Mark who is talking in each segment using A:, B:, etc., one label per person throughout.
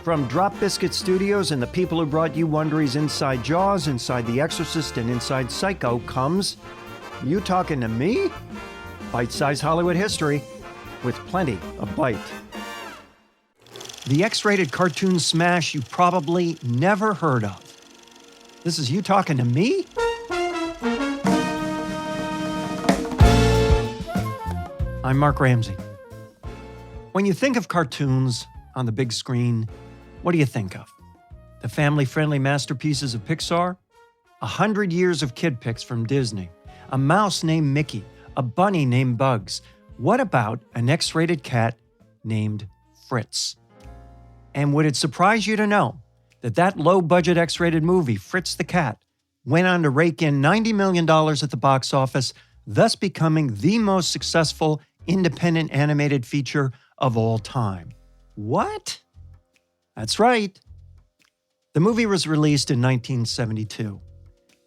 A: From Drop Biscuit Studios and the people who brought you Wondery's Inside Jaws, Inside The Exorcist, and Inside Psycho comes You Talking to Me? Bite-sized Hollywood history with plenty of bite. The X-rated cartoon smash you probably never heard of. This is You Talking to Me? I'm Mark Ramsey. When you think of cartoons on the big screen, what do you think of? The family-friendly masterpieces of Pixar? 100 years of kid picks from Disney? A mouse named Mickey? A bunny named Bugs? What about an X-rated cat named Fritz? And would it surprise you to know that that low-budget X-rated movie, Fritz the Cat, went on to rake in $90 million at the box office, thus becoming the most successful independent animated feature of all time? What? That's right. The movie was released in 1972.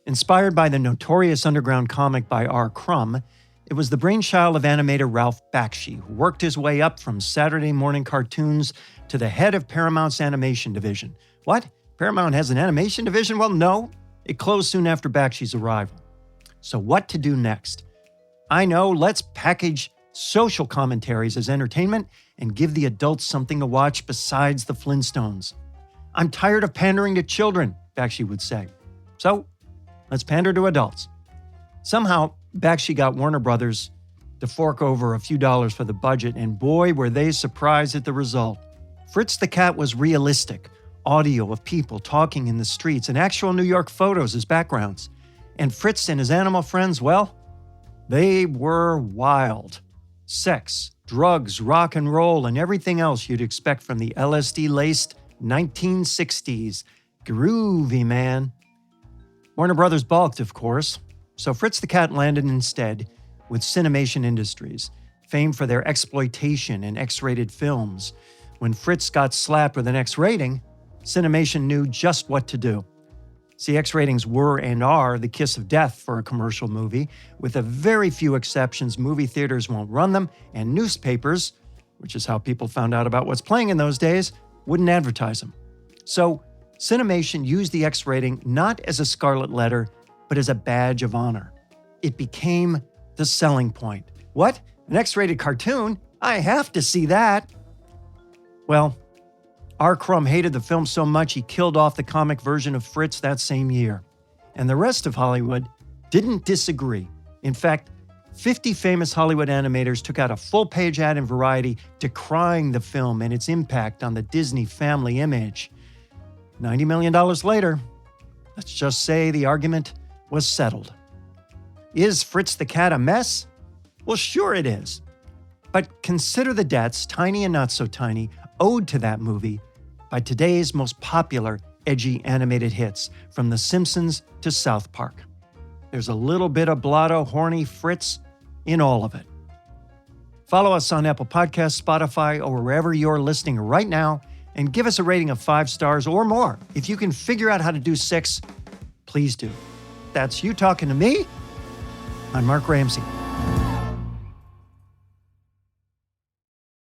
A: Inspired by the notorious underground comic by R. Crumb, it was the brainchild of animator Ralph Bakshi, who worked his way up from Saturday morning cartoons to the head of Paramount's animation division. What? Paramount has an animation division? Well, no. It closed soon after Bakshi's arrival. So what to do next? I know, let's package social commentaries as entertainment and give the adults something to watch besides the Flintstones. I'm tired of pandering to children, Bakshi would say. So, let's pander to adults. Somehow, Bakshi got Warner Brothers to fork over a few dollars for the budget, and boy, were they surprised at the result. Fritz the Cat was realistic, audio of people talking in the streets and actual New York photos as backgrounds. And Fritz and his animal friends, well, they were wild. Sex, drugs, rock and roll, and everything else you'd expect from the LSD-laced 1960s. Groovy, man. Warner Brothers balked, of course, so Fritz the Cat landed instead with Cinemation Industries, famed for their exploitation and X-rated films. When Fritz got slapped with an X rating, Cinemation knew just what to do. See, X ratings were and are the kiss of death for a commercial movie. With a very few exceptions, movie theaters won't run them, and newspapers, which is how people found out about what's playing in those days, wouldn't advertise them. So, Cinemation used the X rating not as a scarlet letter, but as a badge of honor. It became the selling point. What? An X-rated cartoon? I have to see that. Well, R. Crumb hated the film so much he killed off the comic version of Fritz that same year. And the rest of Hollywood didn't disagree. In fact, 50 famous Hollywood animators took out a full-page ad in Variety decrying the film and its impact on the Disney family image. $90 million later, let's just say the argument was settled. Is Fritz the Cat a mess? Well, sure it is. But consider the debts, tiny and not so tiny, owed to that movie by today's most popular edgy animated hits, from The Simpsons to South Park. There's a little bit of blotto, horny Fritz in all of it. Follow us on Apple Podcasts, Spotify, or wherever you're listening right now, and give us a rating of 5 stars or more. If you can figure out how to do 6, please do. That's You Talking to Me. I'm Mark Ramsey.